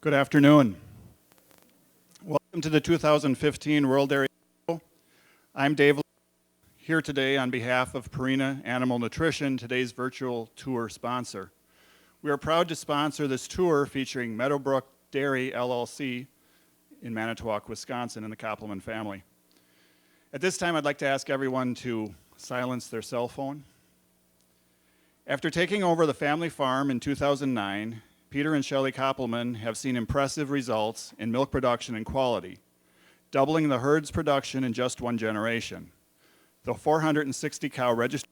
Good afternoon. Welcome to the 2015 World Dairy Show. I'm Dave, here today on behalf of Purina Animal Nutrition, today's virtual tour sponsor. We are proud to sponsor this tour featuring Meadowbrook Dairy LLC in Manitowoc, Wisconsin, and the Koppelman family. At this time, I'd like to ask everyone to silence their cell phone. After taking over the family farm in 2009, Peter and Shelley Koppelman have seen impressive results in milk production and quality, doubling the herd's production in just one generation. The 460 cow registered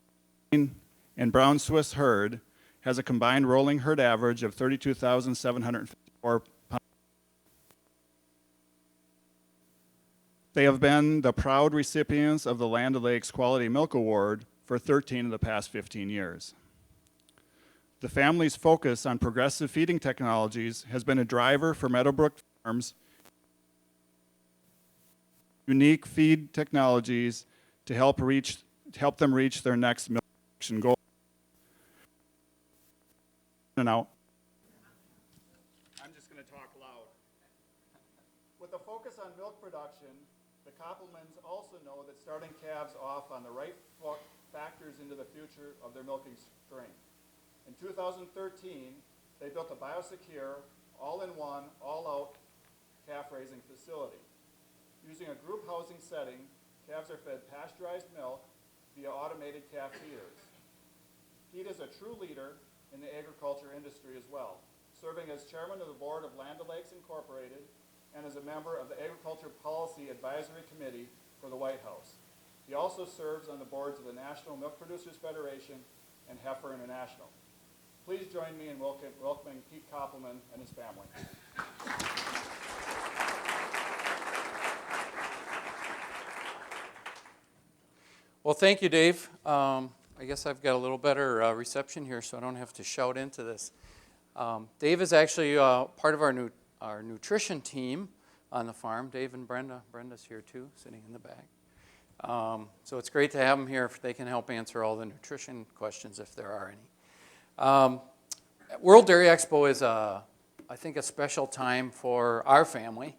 and brown Swiss herd has a combined rolling herd average of 32,754 pounds. They have been the proud recipients of the Land O'Lakes Quality Milk Award for 13 of the past 15 years. The family's focus on progressive feeding technologies has been a driver for Meadowbrook Farms' unique feed technologies to help them reach their next milk production goal. Now, I'm just going to talk loud. With a focus on milk production, the Koppelmans also know that starting calves off on the right foot factors into the future of their milking strength. In 2013, they built a biosecure, all-in-one, all-out calf-raising facility. Using a group housing setting, calves are fed pasteurized milk via automated calf feeders. Pete is a true leader in the agriculture industry as well, serving as chairman of the board of Land O'Lakes Incorporated and as a member of the Agriculture Policy Advisory Committee for the White House. He also serves on the boards of the National Milk Producers Federation and Heifer International. Please join me in welcoming Pete Koppelman and his family. Well, thank you, Dave. I guess I've got a little better reception here, so I don't have to shout into this. Dave is actually part of our nutrition team on the farm. Dave and Brenda. Brenda's here too, sitting in the back. So it's great to have them here if they can help answer all the nutrition questions if there are any. World Dairy Expo is, I think, a special time for our family.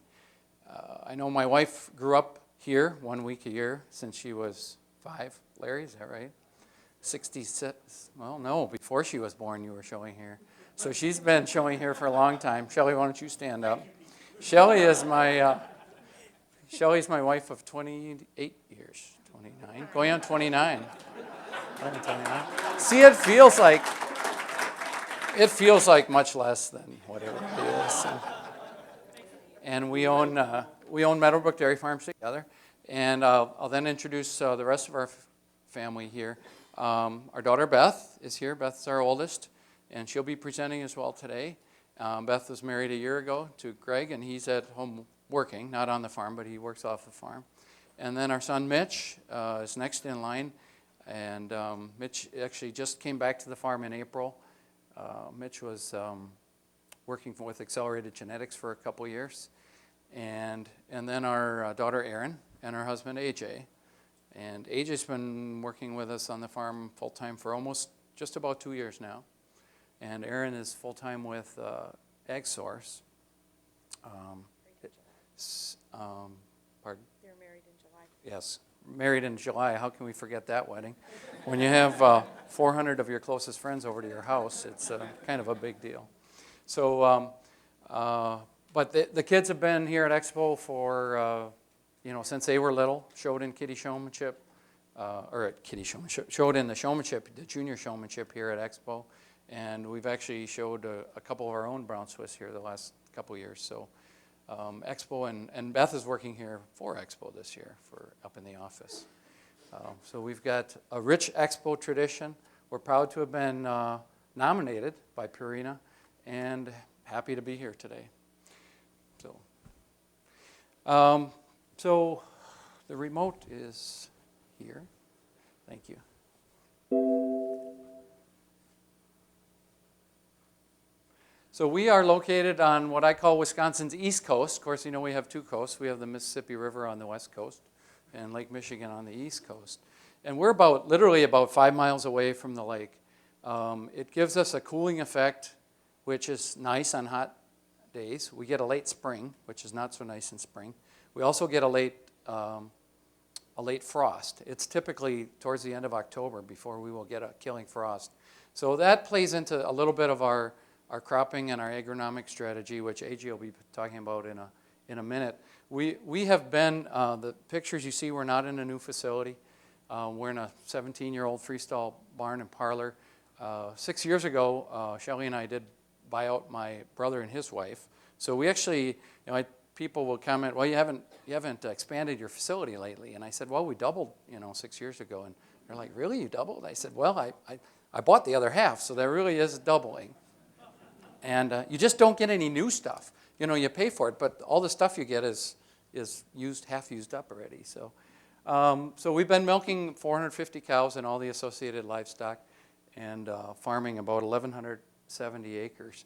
I know my wife grew up here 1 week a year since she was 5. Larry, is that right? 66. Well, no, before she was born you were showing here. So she's been showing here for a long time. Shelley, why don't you stand up? Shelley is Shelley's my wife of 28 years. 29. Going on 29. See, it feels like much less than whatever it is. And we own Meadowbrook Dairy Farms together. And I'll then introduce the rest of our family here. Our daughter Beth is here. Beth's our oldest, and she'll be presenting as well today. Beth was married a year ago to Greg, and he's at home working, not on the farm, but he works off the farm. And then our son Mitch is next in line. And Mitch actually just came back to the farm in April. Mitch was working with Accelerated Genetics for a couple years. And then our daughter Erin and her husband AJ. And AJ's been working with us on the farm full-time for almost just about 2 years now. And Erin is full-time with AgSource. Pardon? They're married in July. Yes, married in July. How can we forget that wedding? When you have 400 of your closest friends over to your house, it's kind of a big deal. So, but the kids have been here at Expo for, since they were little, showed in kitty showmanship, showed in the showmanship, the junior showmanship here at Expo. And we've actually showed a couple of our own brown Swiss here the last couple of years. So Expo, and Beth is working here for Expo this year up in the office. So we've got a rich Expo tradition. We're proud to have been nominated by Purina and happy to be here today. So the remote is here. Thank you. So we are located on what I call Wisconsin's east coast. Of course, you know we have two coasts. We have the Mississippi River on the west coast and Lake Michigan on the east coast. And we're literally about 5 miles away from the lake. It gives us a cooling effect, which is nice on hot days. We get a late spring, which is not so nice in spring. We also get a late frost. It's typically towards the end of October before we will get a killing frost. So that plays into a little bit of our cropping and our agronomic strategy, which AJ will be talking about in a minute. We have been, the pictures you see, we're not in a new facility. We're in a 17-year-old freestyle barn and parlor. 6 years ago, Shelley and I did buy out my brother and his wife. So we actually, people will comment, well, you haven't expanded your facility lately. And I said, well, we doubled, 6 years ago. And they're like, really, you doubled? I said, well, I bought the other half, so there really is doubling. And you just don't get any new stuff. You pay for it, but all the stuff you get is half used up already. So we've been milking 450 cows and all the associated livestock, and farming about 1,170 acres.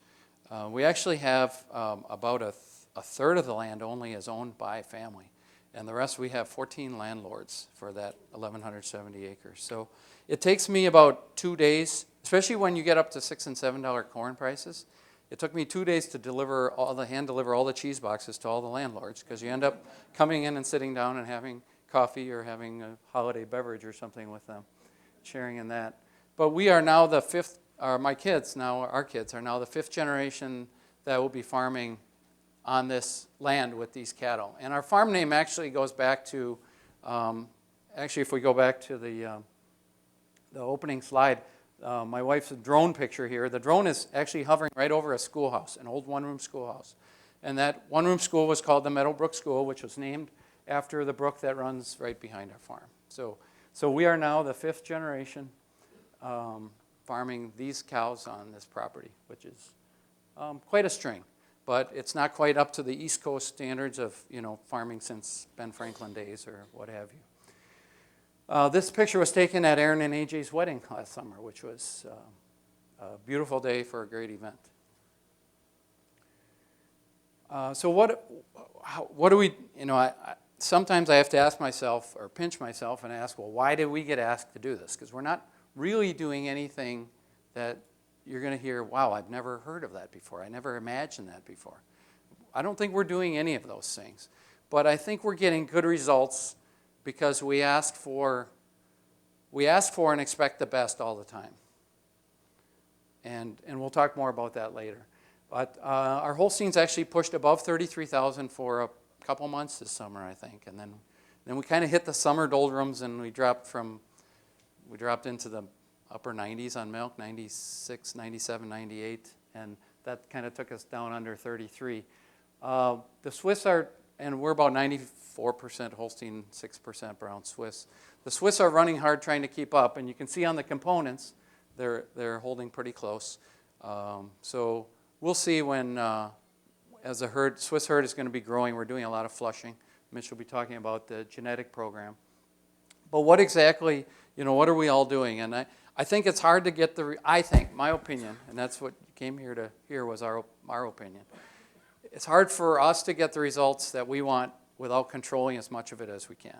We actually have about a third of the land only is owned by a family, and the rest we have 14 landlords for that 1,170 acres. So it takes me about 2 days, especially when you get up to $6 and $7 corn prices. It took me 2 days to hand deliver all the cheese boxes to all the landlords, because you end up coming in and sitting down and having coffee or having a holiday beverage or something with them, sharing in that. But we are now the fifth, our kids are now the fifth generation that will be farming on this land with these cattle. And our farm name actually goes back to, if we go back to the opening slide, my wife's drone picture here. The drone is actually hovering right over a schoolhouse, an old one-room schoolhouse. And that one-room school was called the Meadowbrook School, which was named after the brook that runs right behind our farm. So we are now the fifth generation farming these cows on this property, which is quite a string. But it's not quite up to the East Coast standards of farming since Ben Franklin days or what have you. This picture was taken at Aaron and AJ's wedding last summer, which was a beautiful day for a great event. So what do we, sometimes I have to ask myself or pinch myself and ask, well, why did we get asked to do this? Because we're not really doing anything that you're going to hear, wow, I've never heard of that before. I never imagined that before. I don't think we're doing any of those things. But I think we're getting good results because we ask for and expect the best all the time. And we'll talk more about that later. But our Holsteins actually pushed above 33,000 for a couple months this summer, I think. And then we kind of hit the summer doldrums, and we dropped into the upper 90s on milk, 96, 97, 98, and that kind of took us down under 33. The Swiss are, and we're about 94% Holstein, 6% brown Swiss. The Swiss are running hard trying to keep up, and you can see on the components, they're holding pretty close. So we'll see when, as the Swiss herd is going to be growing, we're doing a lot of flushing. Mitch will be talking about the genetic program. But what exactly, what are we all doing? And I think it's hard to get my opinion, and that's what you came here to hear was our opinion. It's hard for us to get the results that we want without controlling as much of it as we can.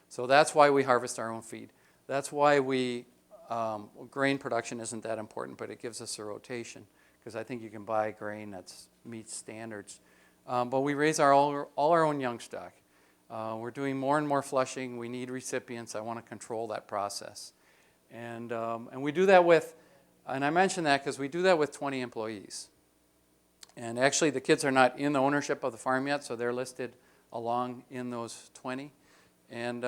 So that's why we harvest our own feed. That's why grain production isn't that important, but it gives us a rotation, because I think you can buy grain that meets standards. But we raise all our own young stock. We're doing more and more flushing. We need recipients. I want to control that process. And we do that with, and I mention that because we do that with 20 employees. And actually the kids are not in the ownership of the farm yet, so they're listed along in those 20. And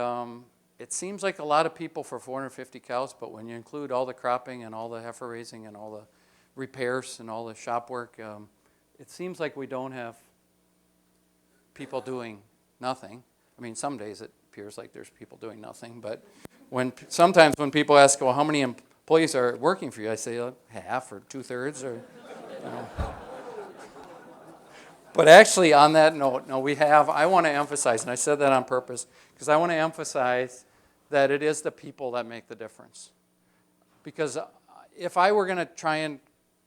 it seems like a lot of people for 450 cows, but when you include all the cropping and all the heifer raising and all the repairs and all the shop work, it seems like we don't have people doing nothing. I mean, some days it appears like there's people doing nothing, but sometimes when people ask, well, how many employees are working for you, I say half or 2/3 or, But actually on that note, no, I want to emphasize, and I said that on purpose, because I want to emphasize that it is the people that make the difference. Because if I were going to try and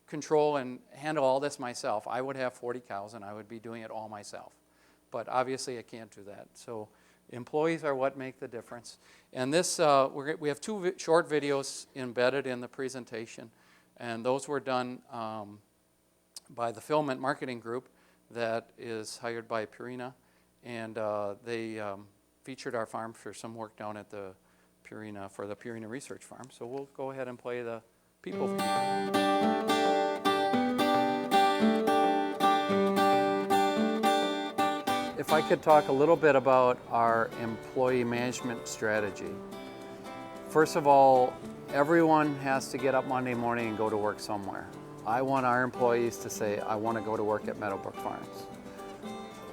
control and handle all this myself, I would have 40 cows and I would be doing it all myself. But obviously I can't do that. So employees are what make the difference. And this, we have two short videos embedded in the presentation, and those were done by the Filament Marketing Group that is hired by Purina, and they featured our farm for some work down at the Purina, for the Purina Research Farm. So we'll go ahead and play the people video. If I could talk a little bit about our employee management strategy. First of all, everyone has to get up Monday morning and go to work somewhere. I want our employees to say, I want to go to work at Meadowbrook Farms.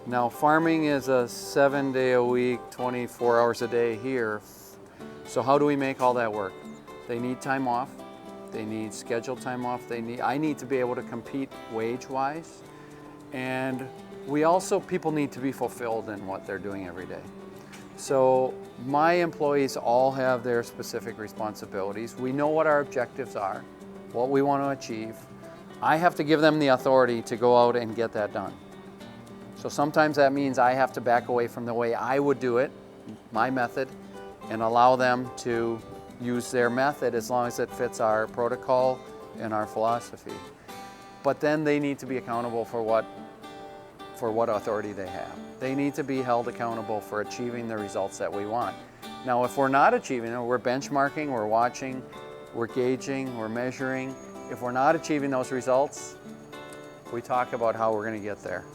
Now, farming is a 7-day-a-week, 24 hours a day here. So how do we make all that work? They need time off. They need scheduled time off. I need to be able to compete wage-wise. And people need to be fulfilled in what they're doing every day. So my employees all have their specific responsibilities. We know what our objectives are, what we want to achieve. I have to give them the authority to go out and get that done. So sometimes that means I have to back away from the way I would do it, my method, and allow them to use their method as long as it fits our protocol and our philosophy. But then they need to be accountable for what authority they have. They need to be held accountable for achieving the results that we want. Now, if we're not achieving it, we're benchmarking, we're watching, we're gauging, we're measuring. If we're not achieving those results, we talk about how we're going to get there.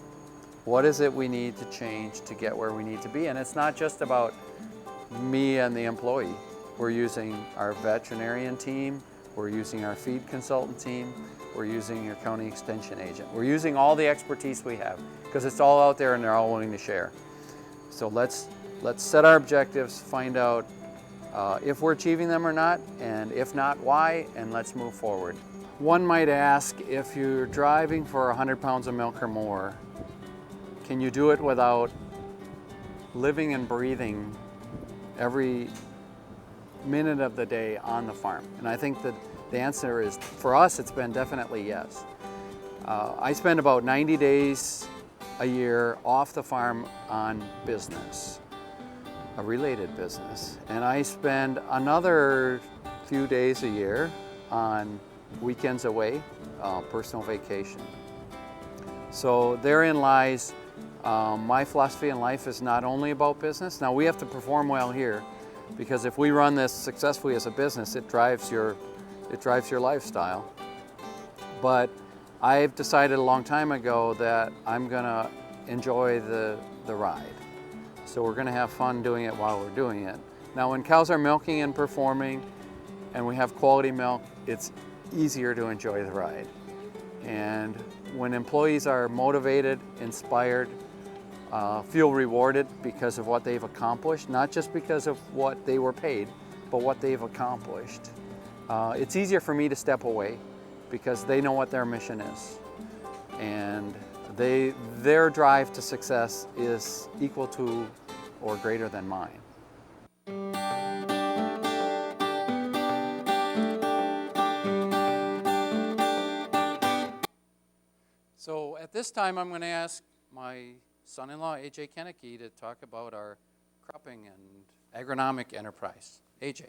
What is it we need to change to get where we need to be? And it's not just about me and the employee. We're using our veterinarian team, we're using our feed consultant team, we're using your county extension agent. We're using all the expertise we have because it's all out there and they're all willing to share. So let's set our objectives, find out if we're achieving them or not, and if not, why, and let's move forward. One might ask, if you're driving for 100 pounds of milk or more, can you do it without living and breathing every minute of the day on the farm? And I think that the answer is, for us, it's been definitely yes. I spend about 90 days a year off the farm on business, a related business. And I spend another few days a year on weekends away, personal vacation. So therein lies my philosophy in life is not only about business. Now we have to perform well here, because if we run this successfully as a business, it drives your lifestyle. But I've decided a long time ago that I'm gonna enjoy the ride. So we're gonna have fun doing it while we're doing it. Now when cows are milking and performing and we have quality milk, it's easier to enjoy the ride. And when employees are motivated, inspired, feel rewarded because of what they've accomplished, not just because of what they were paid, but what they've accomplished, it's easier for me to step away because they know what their mission is. And their drive to success is equal to or greater than mine. So at this time, I'm going to ask my son-in-law, AJ Kennecke, to talk about our cropping and agronomic enterprise. AJ.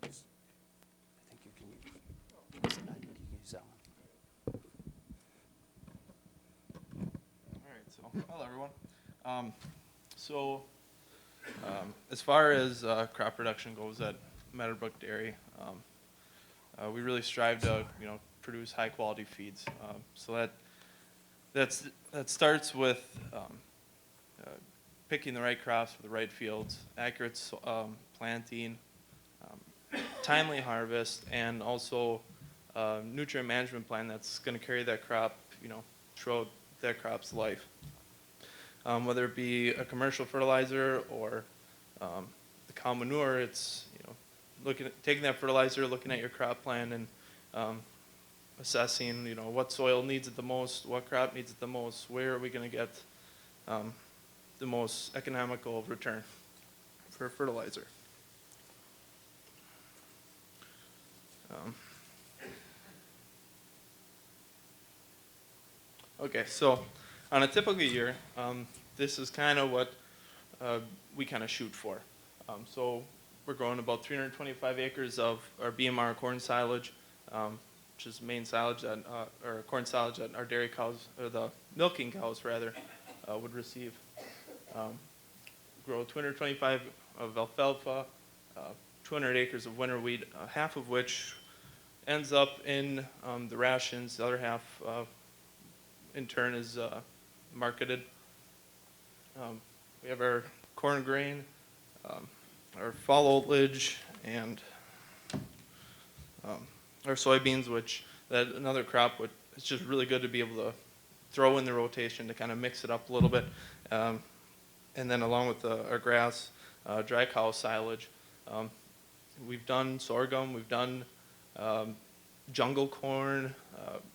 I think you can use that one. All right, so hello everyone. As far as crop production goes at Meadowbrook Dairy, we really strive to produce high quality feeds. So that starts with picking the right crops for the right fields, accurate planting, timely harvest, and also nutrient management plan that's going to carry that crop throughout that crop's life. Whether it be a commercial fertilizer or the cow manure, it's taking that fertilizer, looking at your crop plan, and assessing what soil needs it the most, what crop needs it the most, where are we going to get the most economical return for fertilizer. Okay, so on a typical year, this is kind of what we kind of shoot for. So we're growing about 325 acres of our BMR corn silage. which is main silage that, or corn silage that our dairy cows, or the milking cows rather, would receive. Grow 225 of alfalfa, 200 acres of winter wheat, half of which ends up in the rations. The other half, in turn, is marketed. We have our corn grain, our fall oatlage, and our soybeans, which that another crop. It's just really good to be able to throw in the rotation to kind of mix it up a little bit. And then along with our grass, dry cow silage, we've done sorghum, we've done jungle corn.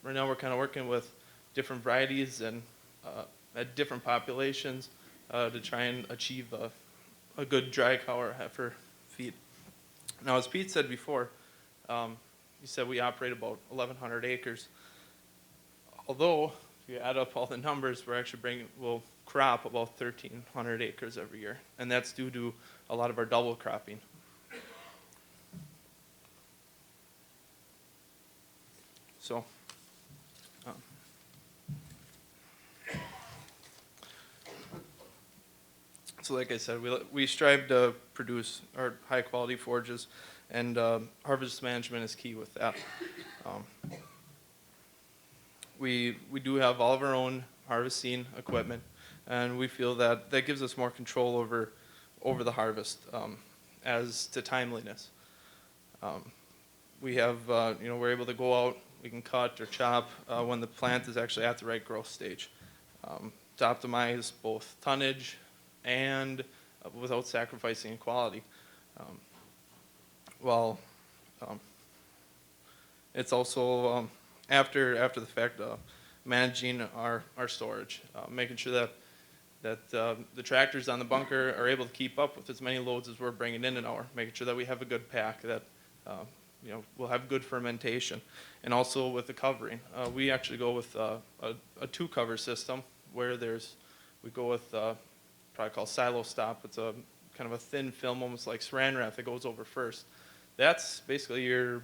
Right now we're kind of working with different varieties and at different populations to try and achieve a good dry cow or heifer feed. Now, as Pete said before, he said we operate about 1,100 acres. Although, if you add up all the numbers, we'll crop about 1,300 acres every year, and that's due to a lot of our double cropping. So, like I said, we strive to produce our high quality forages, and harvest management is key with that. We do have all of our own harvesting equipment, and we feel that gives us more control over the harvest as to timeliness. We have, we're able to go out, we can cut or chop when the plant is actually at the right growth stage to optimize both tonnage and without sacrificing quality. It's also after the fact managing our storage, making sure that the tractors on the bunker are able to keep up with as many loads as we're bringing in an hour, making sure that we have a good pack, that we'll have good fermentation. And also with the covering, we actually go with a two-cover system where we go with probably called silo stop. It's a kind of a thin film, almost like saran wrap, that goes over first. That's basically your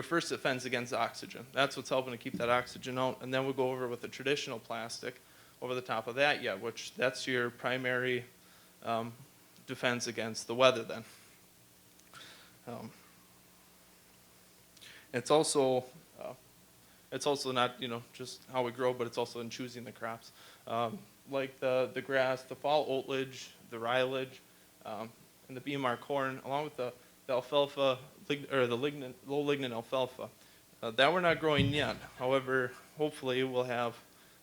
first defense against oxygen. That's what's helping to keep that oxygen out. And then we'll go over with the traditional plastic over the top of that, which that's your primary defense against the weather then. It's also not just how we grow, but it's also in choosing the crops. Like the grass, the fall oatlage, the rylage, and the BMR corn, along with the alfalfa, or the low lignin alfalfa. That we're not growing yet. However, hopefully we'll have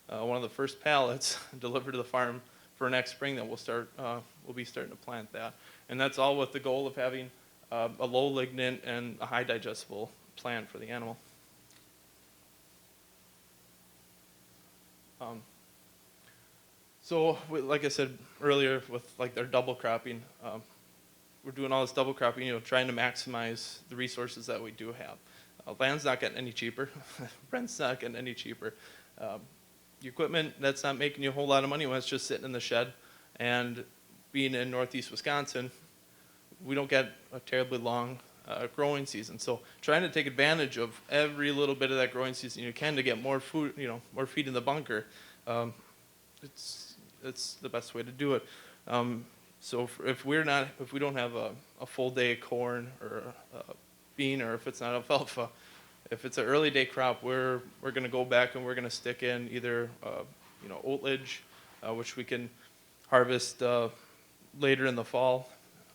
one of the first pallets delivered to the farm for next spring that we'll be starting to plant that. And that's all with the goal of having a low lignin and a high digestible plant for the animal. So, like I said earlier, with like their double cropping, we're doing all this double cropping, trying to maximize the resources that we do have. Land's not getting any cheaper. Rent's not getting any cheaper. Your equipment, that's not making you a whole lot of money when it's just sitting in the shed. And being in northeast Wisconsin, we don't get a terribly long growing season. So trying to take advantage of every little bit of that growing season you can to get more food, more feed in the bunker. It's the best way to do it. So if we don't have a full day of corn or a bean, or if it's not alfalfa, if it's an early day crop, we're going to go back and we're going to stick in either oatlage, which we can harvest later in the fall.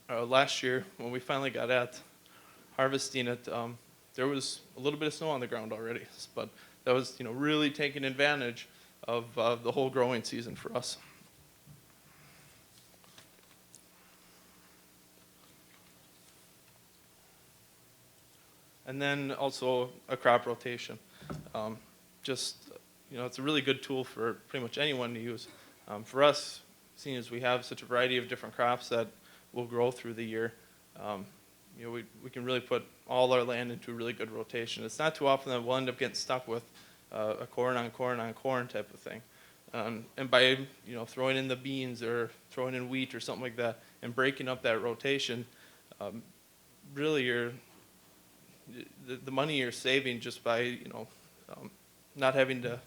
Last year, when we finally got at harvesting it, there was a little bit of snow on the ground already, but that was really taking advantage of the whole growing season for us. And then also a crop rotation. It's a really good tool for pretty much anyone to use. For us, seeing as we have such a variety of different crops that will grow through the year, we can really put all our land into a really good rotation. It's not too often that we'll end up getting stuck with a corn on corn on corn type of thing. And by throwing in the beans or throwing in wheat or something like that and breaking up that rotation, really the money you're saving just by, not having to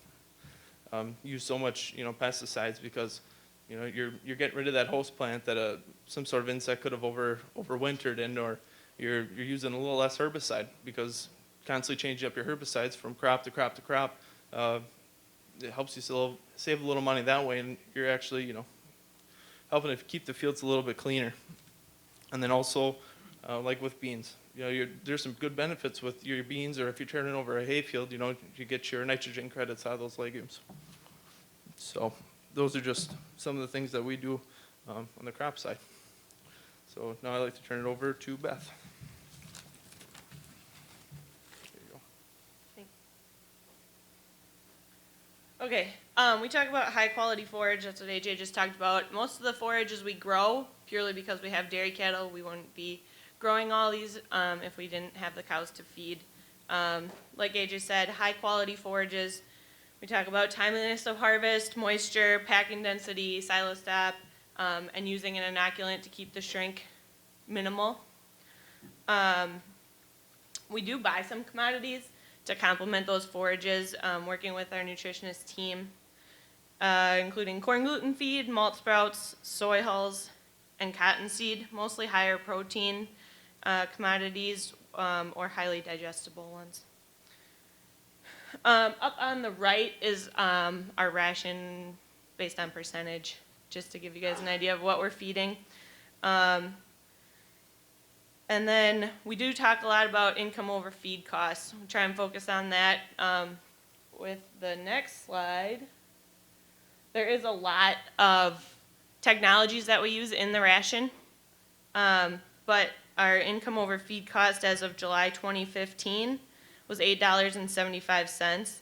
use so much, pesticides, because, you're getting rid of that host plant that some sort of insect could have overwintered in, or you're using a little less herbicide, because constantly changing up your herbicides from crop to crop to crop, it helps you still save a little money that way, and you're actually, helping to keep the fields a little bit cleaner. And then also, like with beans, there's some good benefits with your beans, or if you're turning over a hay field, you get your nitrogen credits out of those legumes. So those are just some of the things that we do on the crop side. So now I'd like to turn it over to Beth. There you go. Okay, we talk about high quality forage. That's what AJ just talked about. Most of the forages we grow purely because we have dairy cattle. We wouldn't be growing all these if we didn't have the cows to feed. Like AJ said, high quality forages. We talk about timeliness of harvest, moisture, packing density, silo stop, and using an inoculant to keep the shrink minimal. We do buy some commodities to complement those forages, working with our nutritionist team, including corn gluten feed, malt sprouts, soy hulls, and cottonseed, mostly higher protein commodities or highly digestible ones. Up on the right is our ration based on percentage, just to give you guys an idea of what we're feeding. And then we do talk a lot about income over feed costs. We'll try and focus on that with the next slide. There is a lot of technologies that we use in the ration, but our income over feed cost as of July 2015 was $8.75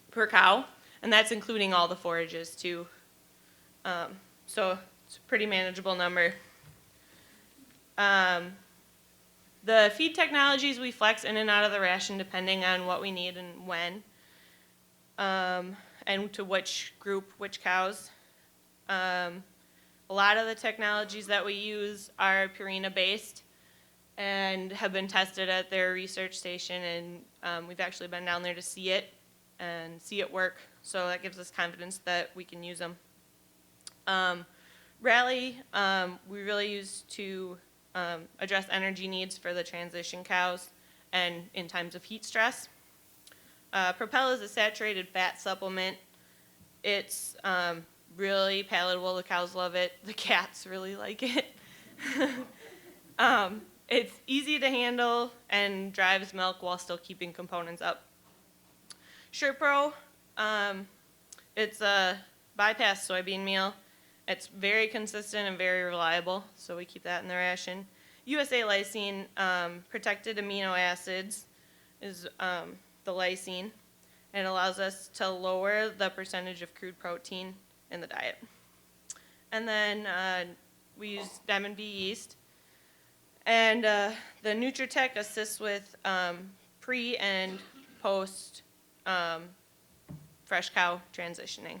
per cow, and that's including all the forages too. So it's a pretty manageable number. The feed technologies we flex in and out of the ration depending on what we need and when, and to which group, which cows. A lot of the technologies that we use are Purina based and have been tested at their research station, and we've actually been down there to see it and see it work, so that gives us confidence that we can use them. Rally, we really use to address energy needs for the transition cows and in times of heat stress. Propel is a saturated fat supplement. It's really palatable. The cows love it. The cats really like it. It's easy to handle and drives milk while still keeping components up. SurePro, it's a bypass soybean meal. It's very consistent and very reliable, so we keep that in the ration. USA lysine, protected amino acids, is the lysine, and it allows us to lower the percentage of crude protein in the diet. And then we use Diamond Bee yeast. And the Nutritech assists with pre and post fresh cow transitioning.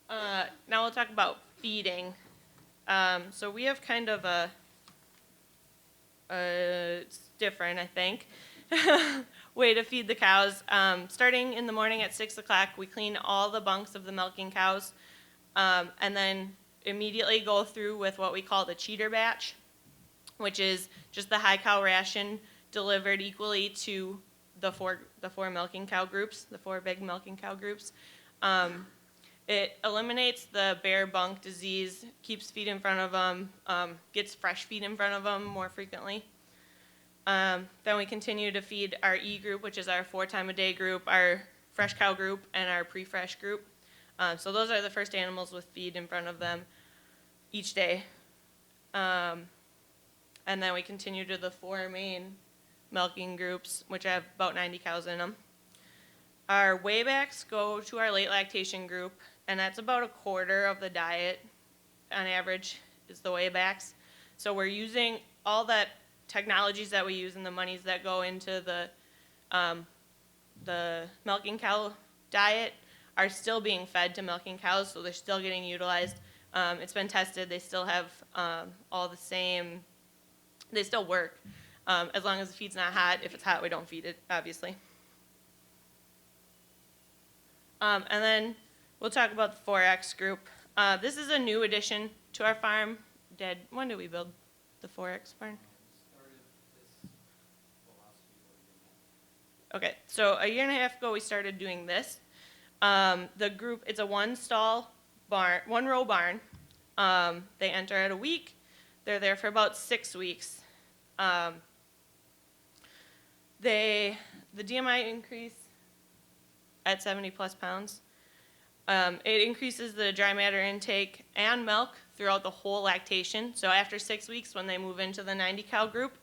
Now we'll talk about feeding. So we have kind of it's different, I think, way to feed the cows. Starting in the morning at 6 o'clock, we clean all the bunks of the milking cows, and then immediately go through with what we call the cheater batch, which is just the high cow ration delivered equally to the four milking cow groups, the 4 big milking cow groups. It eliminates the bare bunk disease, keeps feed in front of them, gets fresh feed in front of them more frequently. Then we continue to feed our E group, which is our 4-time-a-day group, our fresh cow group, and our pre-fresh group. So those are the first animals with feed in front of them each day. And then we continue to the 4 main milking groups, which have about 90 cows in them. Our waybacks go to our late lactation group, and that's about a quarter of the diet on average is the waybacks. So we're using all that technologies that we use and the monies that go into the milking cow diet are still being fed to milking cows, so they're still getting utilized. It's been tested. They still have all the same They still work, as long as the feed's not hot. If it's hot, we don't feed it, obviously. And then we'll talk about the 4X group. This is a new addition to our farm. Dad, when did we build the 4X barn? Okay, so a year and a half ago we started doing this. The group, it's a one-stall barn, one-row barn. They enter at a week. They're there for about 6 weeks. The DMI increase at 70 plus pounds. It increases the dry matter intake and milk throughout the whole lactation. So after 6 weeks, when they move into the 90 cow group,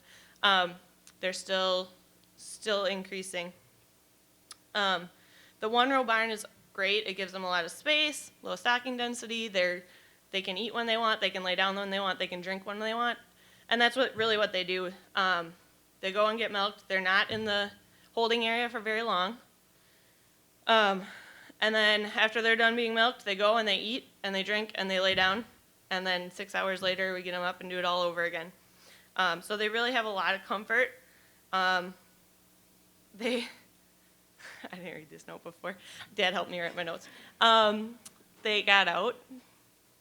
they're still increasing. The one-row barn is great. It gives them a lot of space, low stocking density. They can eat when they want. They can lay down when they want. They can drink when they want. And that's really what they do. They go and get milked. They're not in the holding area for very long. And then after they're done being milked, they go and they eat and they drink and they lay down. And then 6 hours later, we get them up and do it all over again. So they really have a lot of comfort. I didn't read this note before. Dad helped me write my notes. They got out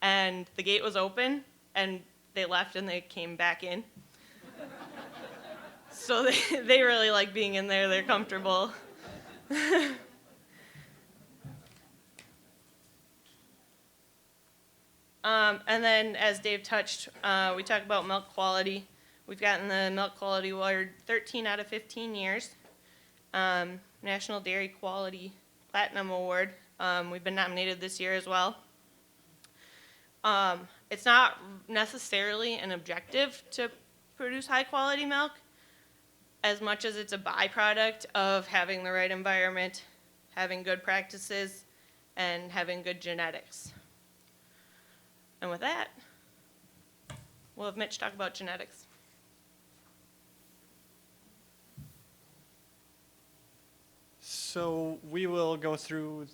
and the gate was open and they left and they came back in. So they really like being in there. They're comfortable. And then, as Dave touched, we talk about milk quality. We've gotten the milk quality award 13 out of 15 years. National Dairy Quality Platinum Award. We've been nominated this year as well. It's not necessarily an objective to produce high quality milk, as much as it's a byproduct of having the right environment, having good practices, and having good genetics. And with that, we'll have Mitch talk about genetics. So we will go through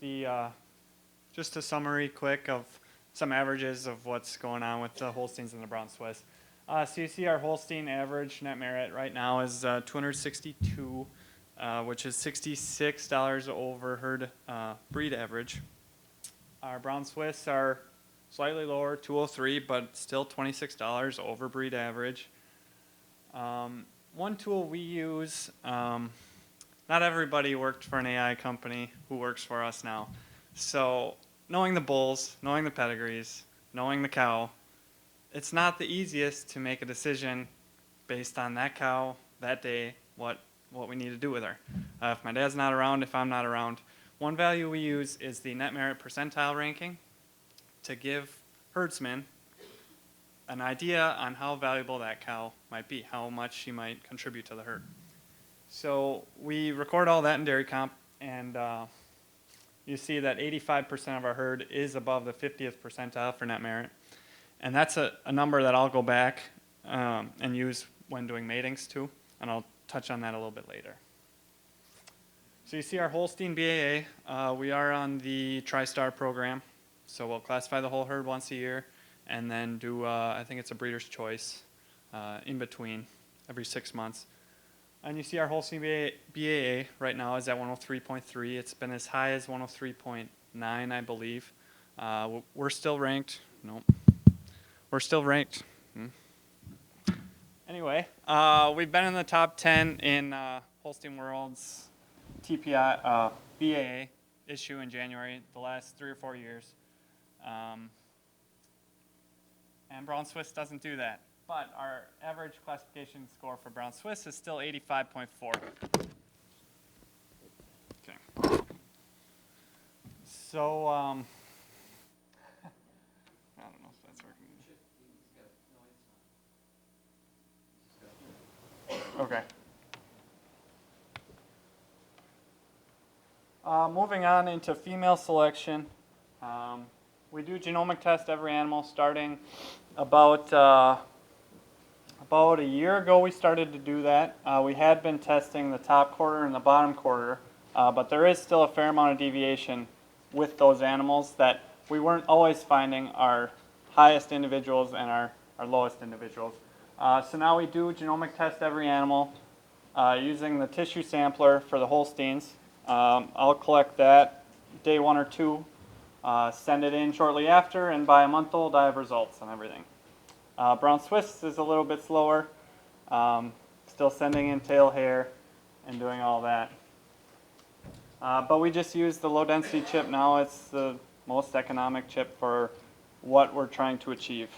just a summary quick of some averages of what's going on with the Holsteins and the Brown Swiss. So you see our Holstein average net merit right now is 262, which is $66 over herd breed average. Our Brown Swiss are slightly lower, 203, but still $26 over breed average. One tool we use, not everybody worked for an AI company who works for us now. So knowing the bulls, knowing the pedigrees, knowing the cow, it's not the easiest to make a decision based on that cow, that day, what we need to do with her. If my dad's not around, if I'm not around. One value we use is the net merit percentile ranking to give herdsmen an idea on how valuable that cow might be, how much she might contribute to the herd. So we record all that in Dairy Comp, and you see that 85% of our herd is above the 50th percentile for net merit. And that's a number that I'll go back and use when doing matings too, and I'll touch on that a little bit later. So you see our Holstein BAA, we are on the TriStar program. So we'll classify the whole herd once a year and then do, I think it's a breeder's choice in between every 6 months. And you see our Holstein BAA right now is at 103.3. It's been as high as 103.9, I believe. We're still ranked. Nope. We're still ranked. Anyway, we've been in the top 10 in Holstein World's TPI BAA issue in January the last 3 or 4 years. And Brown Swiss doesn't do that. But our average classification score for Brown Swiss is still 85.4. Okay. So, I don't know if that's working. Okay. Moving on into female selection. We do genomic test every animal starting about a year ago we started to do that. We had been testing the top quarter and the bottom quarter, but there is still a fair amount of deviation with those animals that we weren't always finding our highest individuals and our lowest individuals. So now we do genomic test every animal using the tissue sampler for the Holsteins. I'll collect that day 1 or 2, send it in shortly after, and by a month old I have results on everything. Brown Swiss is a little bit slower, still sending in tail hair and doing all that. But we just use the low density chip now. It's the most economic chip for what we're trying to achieve.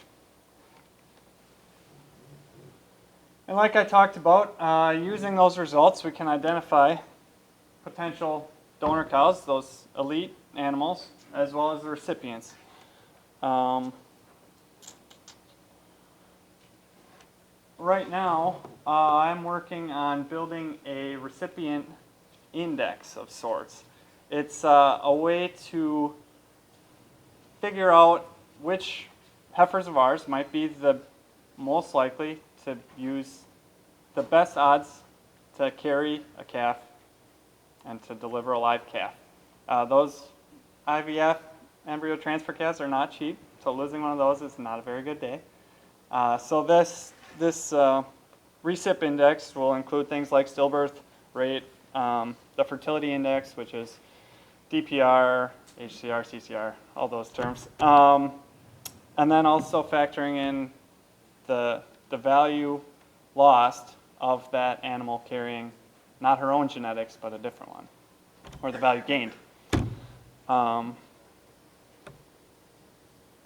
And like I talked about, using those results we can identify potential donor cows, those elite animals, as well as the recipients. Right now, I'm working on building a recipient index of sorts. It's a way to figure out which heifers of ours might be the most likely to use the best odds to carry a calf and to deliver a live calf. Those IVF embryo transfer calves are not cheap, so losing one of those is not a very good day. So this recip index will include things like stillbirth rate, the fertility index, which is DPR, HCR, CCR, all those terms. And then also factoring in the value lost of that animal carrying not her own genetics, but a different one, or the value gained.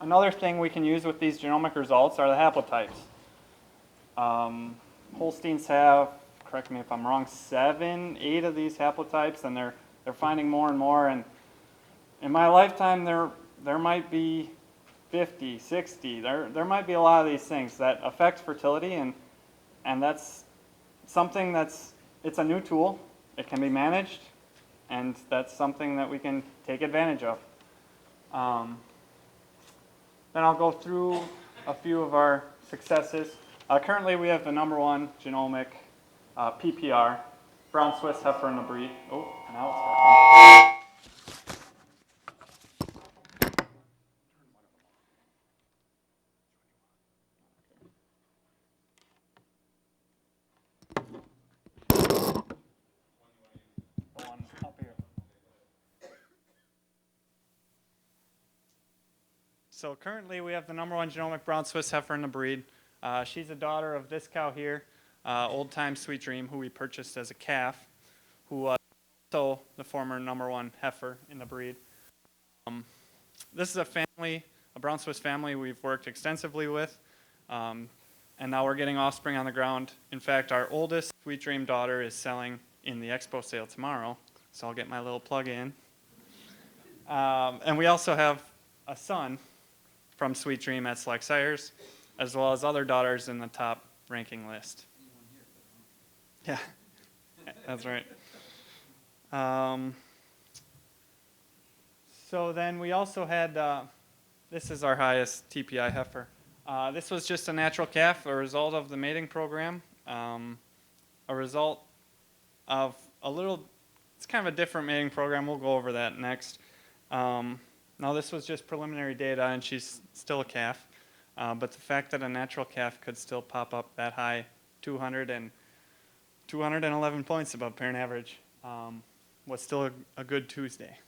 Another thing we can use with these genomic results are the haplotypes. Holsteins have, correct me if I'm wrong, 7, 8 of these haplotypes, and they're finding more and more. And in my lifetime, there might be 50, 60. There might be a lot of these things that affect fertility, and that's something it's a new tool. It can be managed, and that's something that we can take advantage of. Then I'll go through a few of our successes. Currently, we have the #1 genomic PPR, Brown Swiss heifer in the breed. Oh, now it's happening. The one up here. So currently we have the #1 genomic Brown Swiss heifer in the breed. She's a daughter of this cow here, Old Time Sweet Dream, who we purchased as a calf, who was also the former #1 heifer in the breed. This is a family, a Brown Swiss family we've worked extensively with, and now we're getting offspring on the ground. In fact, our oldest Sweet Dream daughter is selling in the expo sale tomorrow, so I'll get my little plug in. And we also have a son from Sweet Dream at Select Sires, as well as other daughters in the top ranking list. Yeah, that's right. So then we also had, this is our highest TPI heifer. This was just a natural calf, a result of the mating program, a result of it's kind of a different mating program. We'll go over that next. Now this was just preliminary data, and she's still a calf. But the fact that a natural calf could still pop up that high, 211 points above parent average, was still a good Tuesday.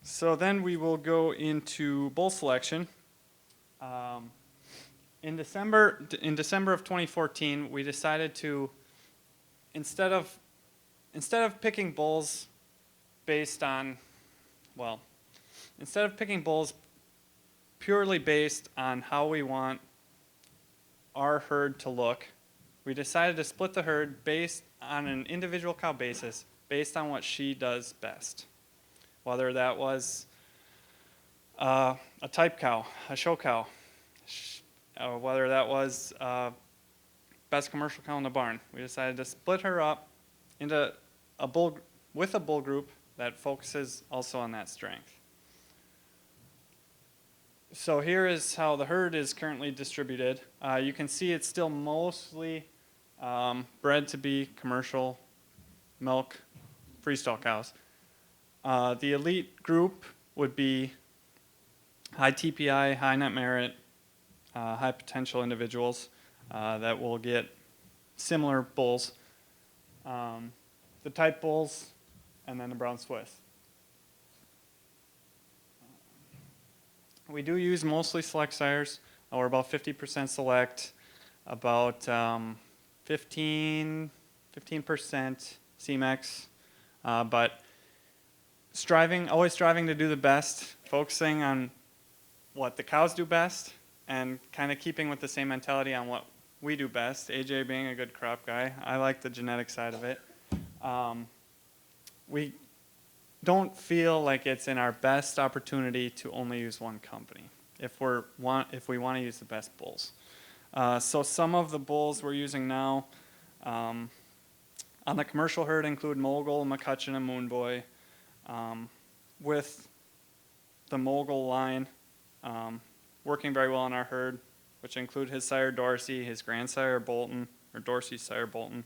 So then we will go into bull selection. In December of 2014, we decided to, instead of picking bulls based on, instead of picking bulls purely based on how we want our herd to look, we decided to split the herd based on an individual cow basis, based on what she does best. Whether that was a type cow, a show cow, or whether that was best commercial cow in the barn. We decided to split her up into a bull group that focuses also on that strength. So here is how the herd is currently distributed. You can see it's still mostly bred to be commercial milk freestall cows. The elite group would be high TPI, high net merit, high potential individuals that will get similar bulls, the type bulls, and then the brown Swiss. We do use mostly select sires. We're about 50% select, about 15% CMEX, but always striving to do the best, focusing on what the cows do best, and kind of keeping with the same mentality on what we do best. AJ being a good crop guy, I like the genetic side of it. We don't feel like it's in our best opportunity to only use one company if we want to use the best bulls. So some of the bulls we're using now on the commercial herd include Mogul, McCutcheon, and Moonboy. With the Mogul line working very well in our herd, which include his sire Dorsey, his grandsire Bolton, or Dorsey's sire Bolton.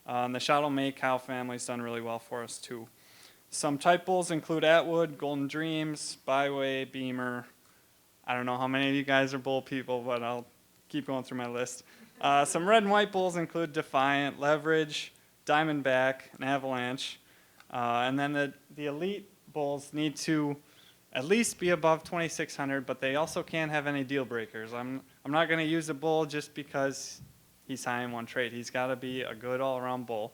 The Shadow May cow family's done really well for us too. Some type bulls include Atwood, Golden Dreams, Byway, Beamer. I don't know how many of you guys are bull people, but I'll keep going through my list. Some red and white bulls include Defiant, Leverage, Diamondback, and Avalanche. And then the elite bulls need to at least be above 2,600, but they also can't have any deal breakers. I'm not going to use a bull just because he's high in one trait. He's got to be a good all-around bull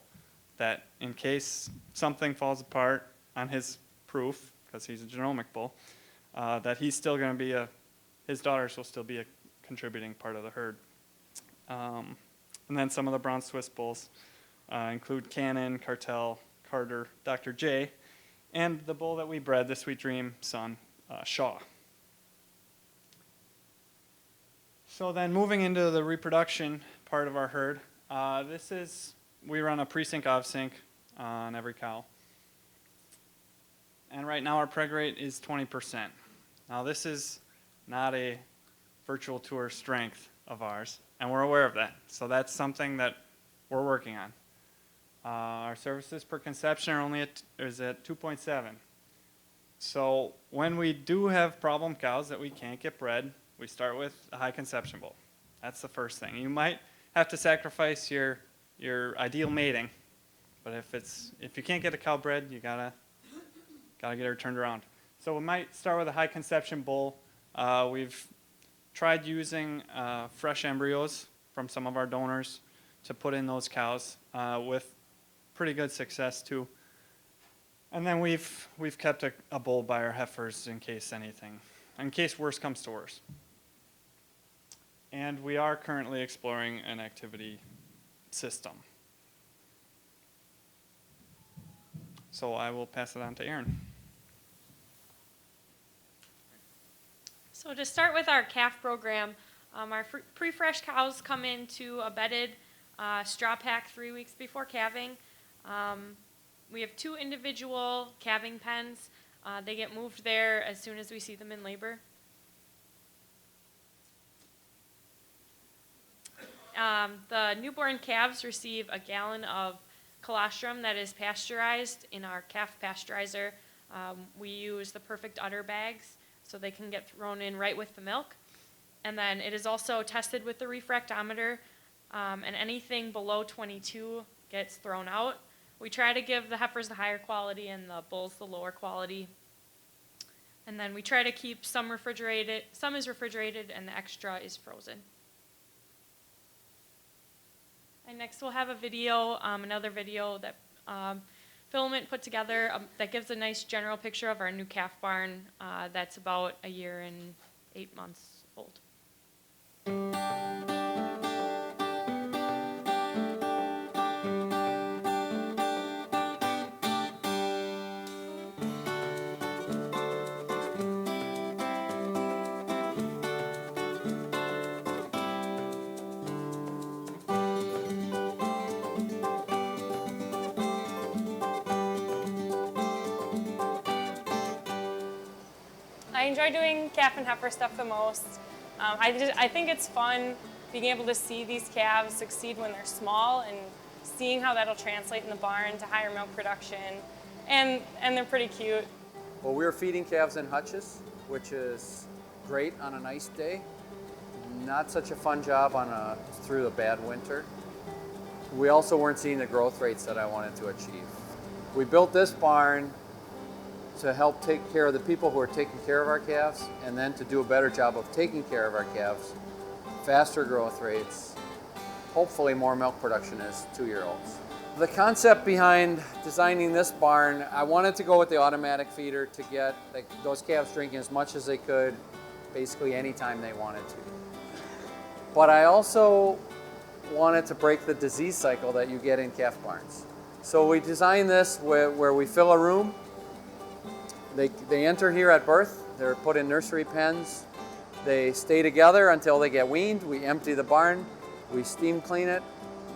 that in case something falls apart on his proof, because he's a genomic bull, that he's still going to be his daughters will still be a contributing part of the herd. And then some of the brown Swiss bulls include Cannon, Cartel, Carter, Dr. J, and the bull that we bred, the Sweet Dream son, Shaw. So then moving into the reproduction part of our herd, we run a pre-sync off-sync on every cow. And right now our preg rate is 20%. Now this is not a virtual tour strength of ours, and we're aware of that. So that's something that we're working on. Our services per conception are only at 2.7. So when we do have problem cows that we can't get bred, we start with a high conception bull. That's the first thing. You might have to sacrifice your ideal mating, but if you can't get a cow bred, you gotta get her turned around. So we might start with a high conception bull. We've tried using fresh embryos from some of our donors to put in those cows with pretty good success too. And then we've kept a bull by our heifers in case worse comes to worse. And we are currently exploring an activity system. So I will pass it on to Erin. So to start with our calf program, our pre-fresh cows come into a bedded straw pack 3 weeks before calving. We have 2 individual calving pens. They get moved there as soon as we see them in labor. The newborn calves receive a gallon of colostrum that is pasteurized in our calf pasteurizer. We use the perfect udder bags so they can get thrown in right with the milk. And then it is also tested with the refractometer, and anything below 22 gets thrown out. We try to give the heifers the higher quality and the bulls the lower quality. And then we try to keep some refrigerated, some is refrigerated, and the extra is frozen. And next we'll have a video, another video that Filament put together that gives a nice general picture of our new calf barn that's about 1 year and 8 months old. I enjoy doing calf and heifer stuff the most. I think it's fun being able to see these calves succeed when they're small and seeing how that'll translate in the barn to higher milk production. And they're pretty cute. Well, we're feeding calves in hutches, which is great on a nice day. not such a fun job through the bad winter. We also weren't seeing the growth rates that I wanted to achieve. We built this barn to help take care of the people who are taking care of our calves, and then to do a better job of taking care of our calves, faster growth rates, hopefully more milk production as 2-year-olds. The concept behind designing this barn, I wanted to go with the automatic feeder to get those calves drinking as much as they could, basically anytime they wanted to. But I also wanted to break the disease cycle that you get in calf barns. So we designed this where we fill a room. They enter here at birth. They're put in nursery pens. They stay together until they get weaned. We empty the barn. We steam clean it.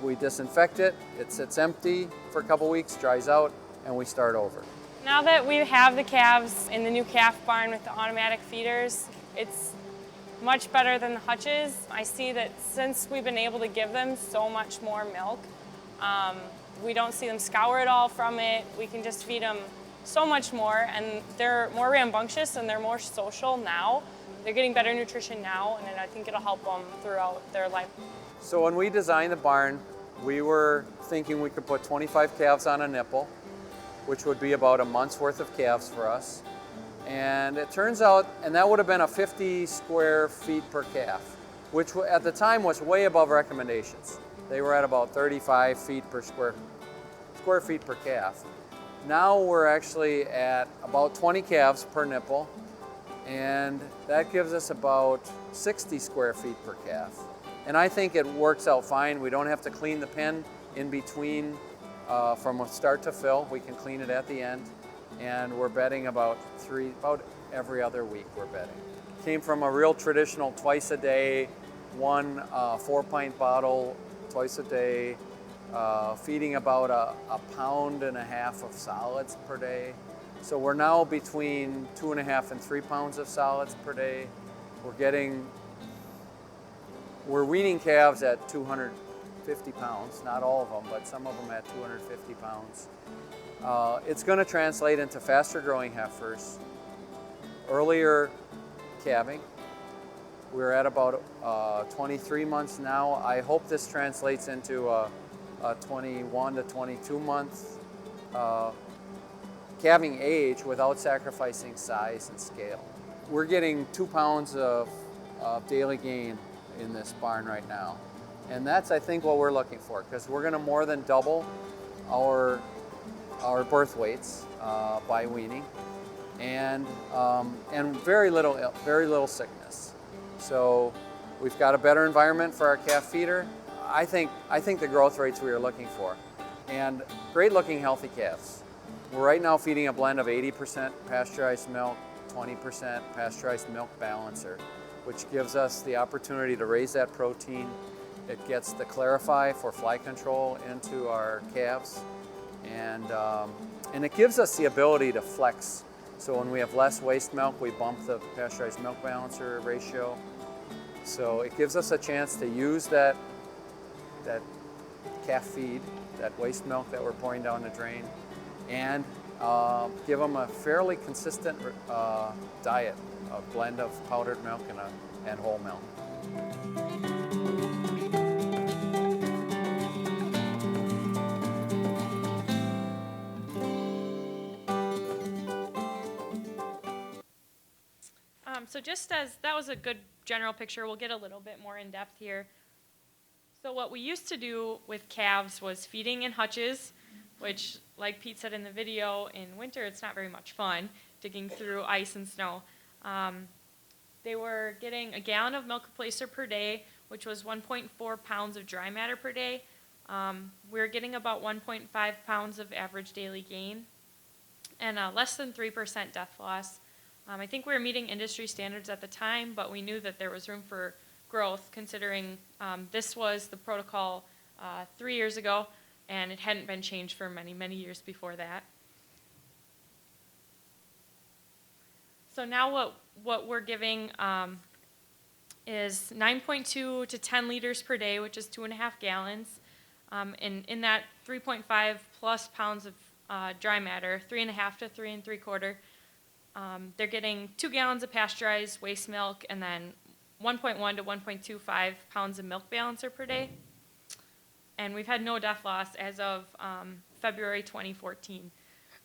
We disinfect it. It sits empty for a couple weeks, dries out, and we start over. Now that we have the calves in the new calf barn with the automatic feeders, it's much better than the hutches. I see that since we've been able to give them so much more milk, we don't see them scour at all from it. We can just feed them so much more, and they're more rambunctious and they're more social now. They're getting better nutrition now, and I think it'll help them throughout their life. So when we designed the barn, we were thinking we could put 25 calves on a nipple, which would be about a month's worth of calves for us. And it turns out, and that would have been a 50 square feet per calf, which at the time was way above recommendations. They were at about 35 feet per square feet per calf. Now we're actually at about 20 calves per nipple, and that gives us about 60 square feet per calf. And I think it works out fine. We don't have to clean the pen in between from start to fill. We can clean it at the end, and we're bedding about every other week we're bedding. Came from a real traditional twice a day, 1 4-pint bottle twice a day, feeding about a pound and a half of solids per day. So we're now between 2.5 and 3 pounds of solids per day. We're weaning calves at 250 pounds, not all of them, but some of them at 250 pounds. It's going to translate into faster growing heifers, earlier calving. We're at about 23 months now. I hope this translates into a 21 to 22 month calving age without sacrificing size and scale. We're getting 2 pounds of daily gain in this barn right now. And that's, I think, what we're looking for, because we're going to more than double our birth weights by weaning, and very little sickness. So we've got a better environment for our calf feeder. I think the growth rates we are looking for, and great looking healthy calves. We're right now feeding a blend of 80% pasteurized milk, 20% pasteurized milk balancer, which gives us the opportunity to raise that protein. It gets the Clarify for fly control into our calves, and it gives us the ability to flex. So when we have less waste milk, we bump the pasteurized milk balancer ratio. So it gives us a chance to use that calf feed, that waste milk that we're pouring down the drain, and give them a fairly consistent diet, a blend of powdered milk and whole milk. So just as that was a good general picture, we'll get a little bit more in depth here. So what we used to do with calves was feeding in hutches, which, like Pete said in the video, in winter it's not very much fun digging through ice and snow. They were getting a gallon of milk replacer per day, which was 1.4 pounds of dry matter per day. We were getting about 1.5 pounds of average daily gain, and less than 3% death loss. I think we were meeting industry standards at the time, but we knew that there was room for growth, considering this was the protocol 3 years ago, and it hadn't been changed for many, many years before that. So now what we're giving is 9.2 to 10 liters per day, which is 2.5 gallons. And in that 3.5 plus pounds of dry matter, 3.5 to 3 3/4. They're getting 2 gallons of pasteurized waste milk and then 1.1 to 1.25 pounds of milk balancer per day. And we've had no death loss as of February 2014.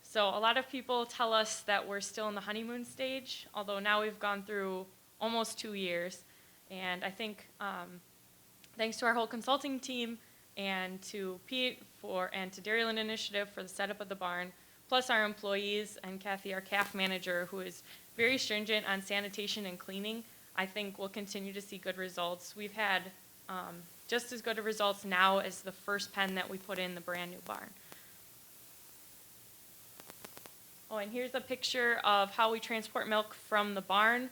So a lot of people tell us that we're still in the honeymoon stage, although now we've gone through almost 2 years. And I think thanks to our whole consulting team and to Pete and to Dairyland Initiative for the setup of the barn, plus our employees and Kathy, our calf manager, who is very stringent on sanitation and cleaning, I think we'll continue to see good results. We've had just as good of results now as the first pen that we put in the brand new barn. Oh, and here's a picture of how we transport milk from the barn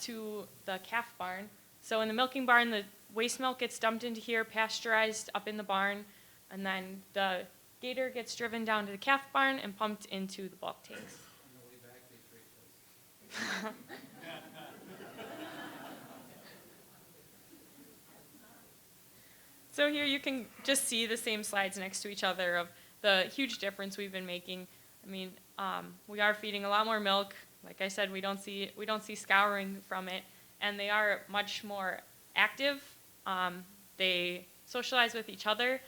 to the calf barn. So in the milking barn, the waste milk gets dumped into here, pasteurized up in the barn, and then the gator gets driven down to the calf barn and pumped into the bulk tanks. So here you can just see the same slides next to each other of the huge difference we've been making. I mean, we are feeding a lot more milk. Like I said, we don't see scouring from it, and they are much more active. They socialize with each other,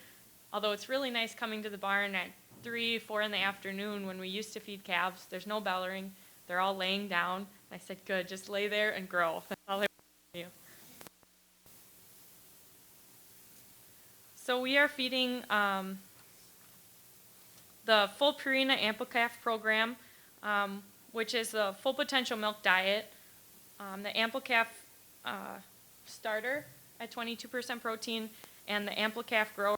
although it's really nice coming to the barn at 3, 4 in the afternoon when we used to feed calves. There's no bell ring. They're all laying down. I said, good, just lay there and grow. That's all I want you. So we are feeding the full Purina Ample Calf program, which is the full potential milk diet, the Ample Calf starter at 22% protein, and the Ample Calf grower.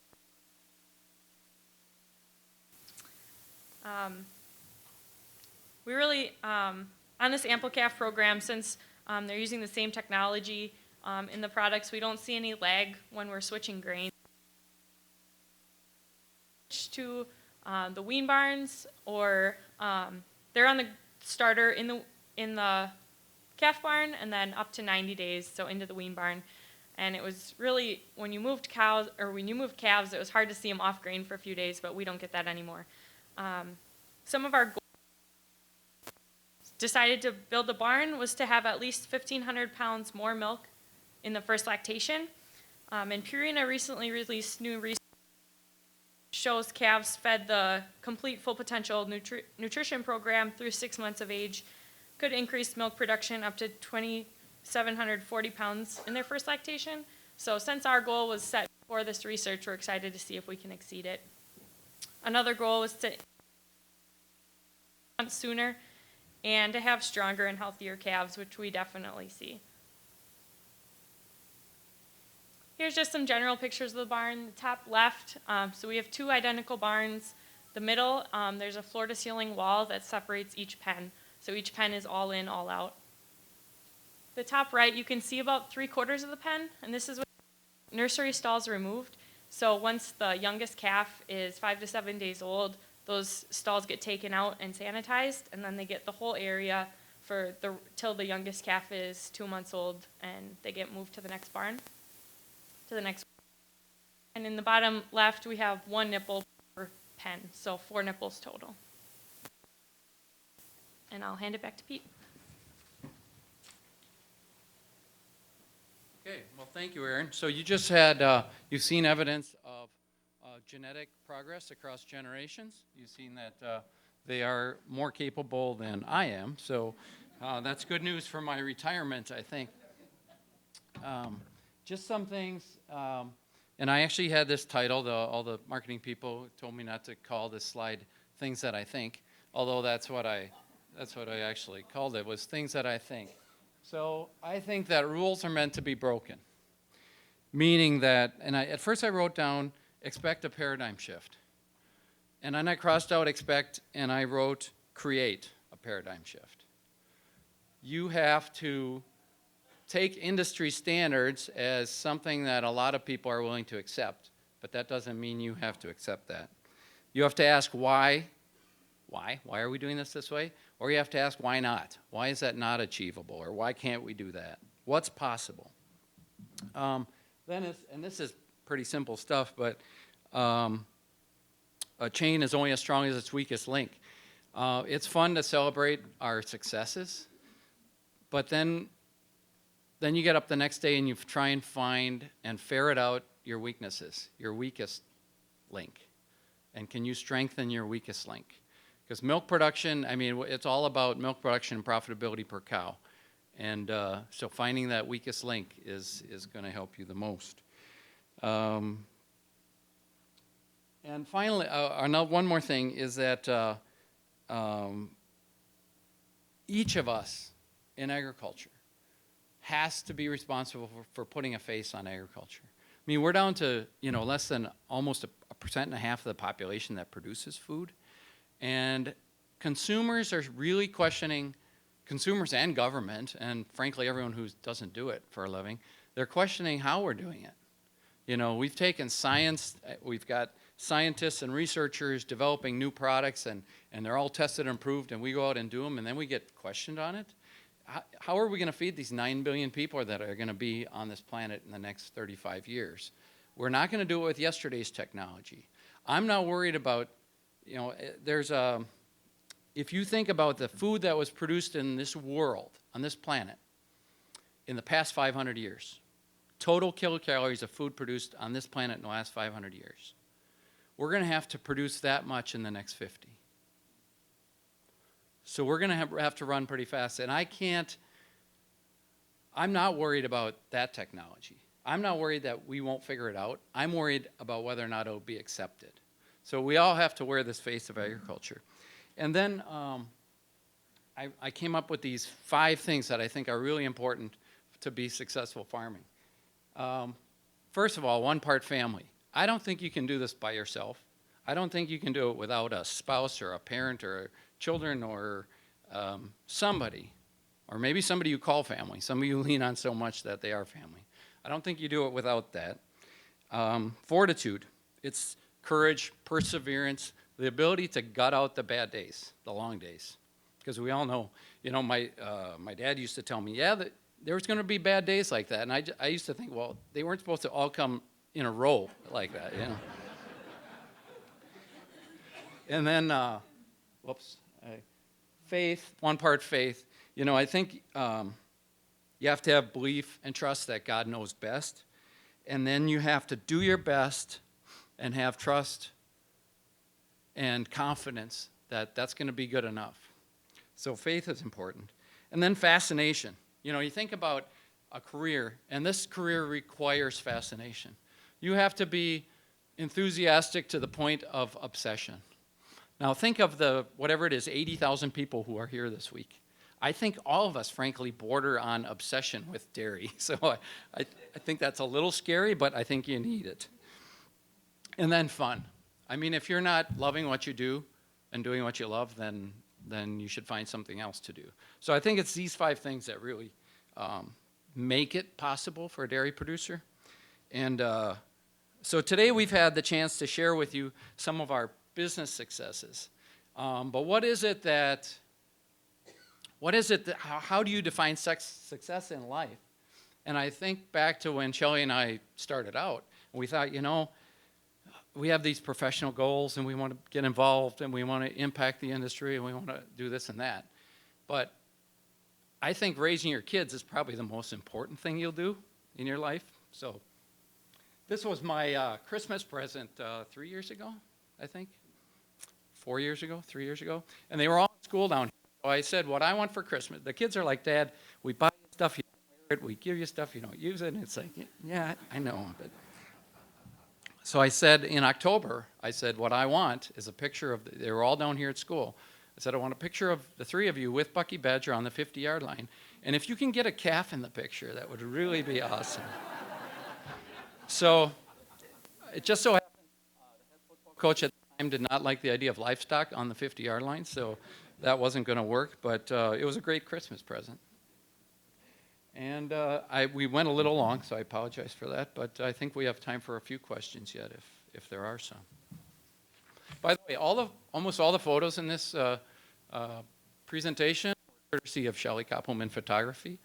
We really, on this Ample Calf program, since they're using the same technology in the products, we don't see any lag when we're switching grain. To the wean barns, or they're on the starter in the calf barn, and then up to 90 days, so into the wean barn. And it was really, when you moved calves, it was hard to see them off grain for a few days, but we don't get that anymore. Some of our goals decided to build the barn was to have at least 1,500 pounds more milk in the first lactation. And Purina recently released new research shows calves fed the complete full potential nutrition program through 6 months of age could increase milk production up to 2,740 pounds in their first lactation. So since our goal was set for this research, we're excited to see if we can exceed it. Another goal was to sooner and to have stronger and healthier calves, which we definitely see. Here's just some general pictures of the barn. The top left, so we have 2 identical barns. The middle, there's a floor-to-ceiling wall that separates each pen. So each pen is all in, all out. The top right, you can see about 3/4 of the pen, and this is when nursery stalls removed. So once the youngest calf is 5 to 7 days old, those stalls get taken out and sanitized, and then they get the whole area till the youngest calf is 2 months old, and they get moved to the next barn. And in the bottom left, we have 1 nipple per pen, so 4 nipples total. And I'll hand it back to Pete. Okay, well, thank you, Aaron. So you just had, you've seen evidence of genetic progress across generations. You've seen that they are more capable than I am, so that's good news for my retirement, I think. Just some things, and I actually had this title, all the marketing people told me not to call this slide Things That I Think, although that's what I actually called it, was Things That I Think. So I think that rules are meant to be broken, meaning that, and at first I wrote down, expect a paradigm shift. And then I crossed out expect, and I wrote create a paradigm shift. You have to take industry standards as something that a lot of people are willing to accept, but that doesn't mean you have to accept that. You have to ask why are we doing this way? Or you have to ask why not? Why is that not achievable? Or why can't we do that? What's possible? And this is pretty simple stuff, but a chain is only as strong as its weakest link. It's fun to celebrate our successes, but then then you get up the next day and you try and find and ferret out your weaknesses, your weakest link. And can you strengthen your weakest link? Because milk production, I mean, it's all about milk production and profitability per cow. And so finding that weakest link is going to help you the most. And finally, one more thing is that each of us in agriculture has to be responsible for putting a face on agriculture. I mean, we're down to, less than almost 1.5% of the population that produces food. And consumers are really questioning, consumers and government, and frankly, everyone who doesn't do it for a living, they're questioning how we're doing it. We've taken science, we've got scientists and researchers developing new products, and they're all tested and approved, and we go out and do them, and then we get questioned on it. How are we going to feed these 9 billion people that are going to be on this planet in the next 35 years? We're not going to do it with yesterday's technology. I'm not worried about, if you think about the food that was produced in this world, on this planet, in the past 500 years, total kilocalories of food produced on this planet in the last 500 years, we're going to have to produce that much in the next 50. So we're going to have to run pretty fast. And I'm not worried about that technology. I'm not worried that we won't figure it out. I'm worried about whether or not it'll be accepted. So we all have to wear this face of agriculture. And then I came up with these 5 things that I think are really important to be successful farming. First of all, 1 part family. I don't think you can do this by yourself. I don't think you can do it without a spouse or a parent or children or somebody, or maybe somebody you call family, somebody you lean on so much that they are family. I don't think you do it without that. Fortitude. It's courage, perseverance, the ability to gut out the bad days, the long days. Because we all know, my dad used to tell me, that there was going to be bad days like that. And I used to think, well, they weren't supposed to all come in a row like that, And then, faith, 1 part faith. I think you have to have belief and trust that God knows best. And then you have to do your best and have trust and confidence that that's going to be good enough. So faith is important. And then fascination. You think about a career, and this career requires fascination. You have to be enthusiastic to the point of obsession. Now think of whatever it is, 80,000 people who are here this week. I think all of us, frankly, border on obsession with dairy. So I think that's a little scary, but I think you need it. And then fun. I mean, if you're not loving what you do and doing what you love, then you should find something else to do. So I think it's these 5 things that really make it possible for a dairy producer. And so today we've had the chance to share with you some of our business successes. But how do you define success in life? And I think back to when Shelley and I started out, and we thought, we have these professional goals and we want to get involved and we want to impact the industry and we want to do this and that. But I think raising your kids is probably the most important thing you'll do in your life. So this was my Christmas present 3 years ago, I think. 4 years ago, 3 years ago. And they were all in school down here. So I said, what I want for Christmas. The kids are like, Dad, we buy you stuff, you don't wear it. We give you stuff, you don't use it. And it's like, yeah, I know. But so I said in October, what I want is a picture of, they were all down here at school. I said, I want a picture of the 3 of you with Bucky Badger on the 50-yard line. And if you can get a calf in the picture, that would really be awesome. So it just so happened the head football coach at the time did not like the idea of livestock on the 50-yard line, so that wasn't going to work, but it was a great Christmas present. And we went a little long, so I apologize for that, but I think we have time for a few questions yet, if there are some. By the way, almost all the photos in this presentation are courtesy of Shelley Koppelman Photography.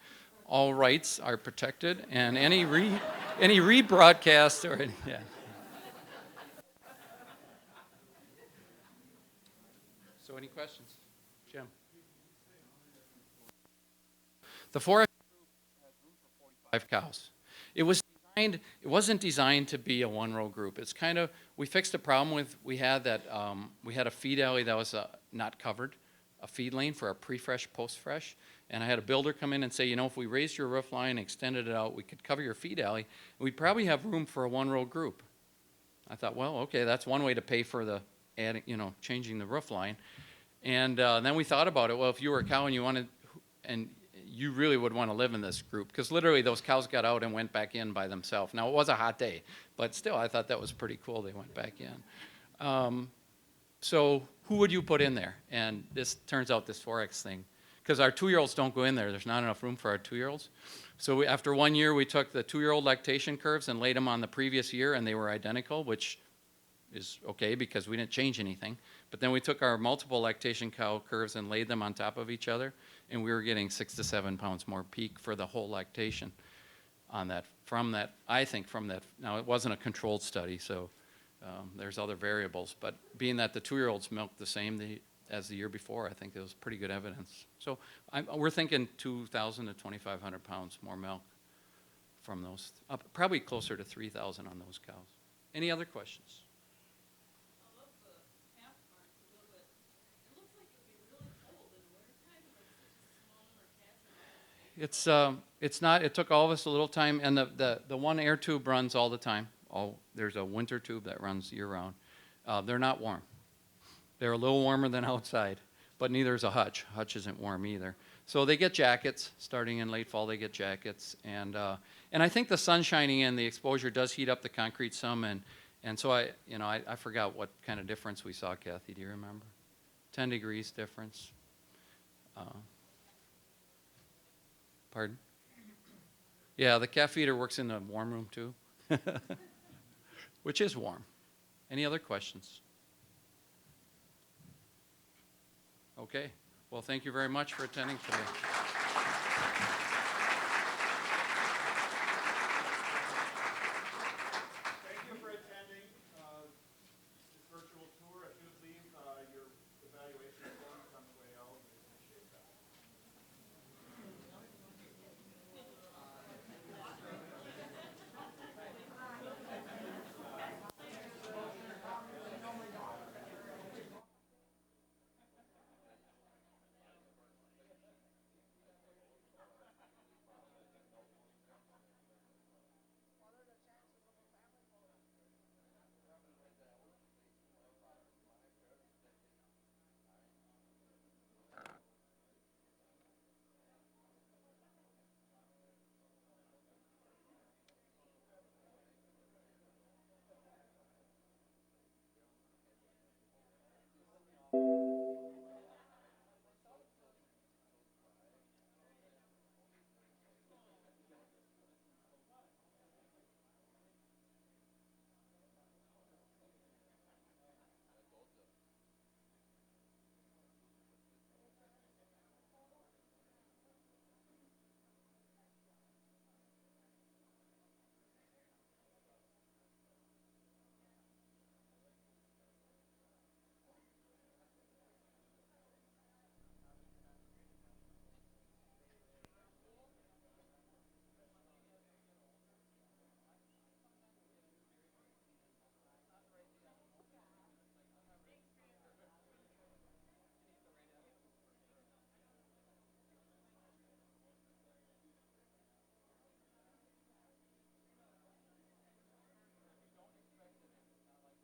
All rights are protected, and any rebroadcast or yeah. So, any questions, Jim? The forest group has room for 5 cows. It wasn't designed to be a one-row group. It's kind of, we fixed a problem we had a feed alley that was not covered, a feed lane for a pre-fresh, post-fresh. And I had a builder come in and say, if we raised your roof line, extended it out, we could cover your feed alley, and we'd probably have room for a one-row group. I thought, well, okay, that's one way to pay for the changing the roof line. And then we thought about it. Well, if you were a cow and you really would want to live in this group, because literally those cows got out and went back in by themselves. Now, it was a hot day, but still, I thought that was pretty cool. They went back in. So who would you put in there? And this turns out this 4X thing, because our 2-year-olds don't go in there. There's not enough room for our 2-year-olds. So after 1 year, we took the 2-year-old lactation curves and laid them on the previous year, and they were identical, which is okay because we didn't change anything. But then we took our multiple lactation cow curves and laid them on top of each other, and we were getting 6 to 7 pounds more peak for the whole lactation on that, from that. Now, it wasn't a controlled study, so there's other variables. But being that the 2-year-olds milked the same as the year before, I think it was pretty good evidence. So we're thinking 2,000 to 2,500 pounds more milk from those, probably closer to 3,000 on those cows. Any other questions? It's not, it took all of us a little time, and the one air tube runs all the time. There's a winter tube that runs year round. They're not warm. They're a little warmer than outside, but neither is a hutch. Hutch isn't warm either. So they get jackets, starting in late fall they get jackets, and I think the sun shining in, the exposure does heat up the concrete some, and so I forgot what kind of difference we saw, Kathy, do you remember? 10 degrees difference. Pardon? Yeah, the calf feeder works in the warm room too, which is warm. Any other questions? Okay. Well, thank you very much for attending today. Thank you for attending this virtual tour. If you would leave your evaluation forms on the way out, we appreciate that.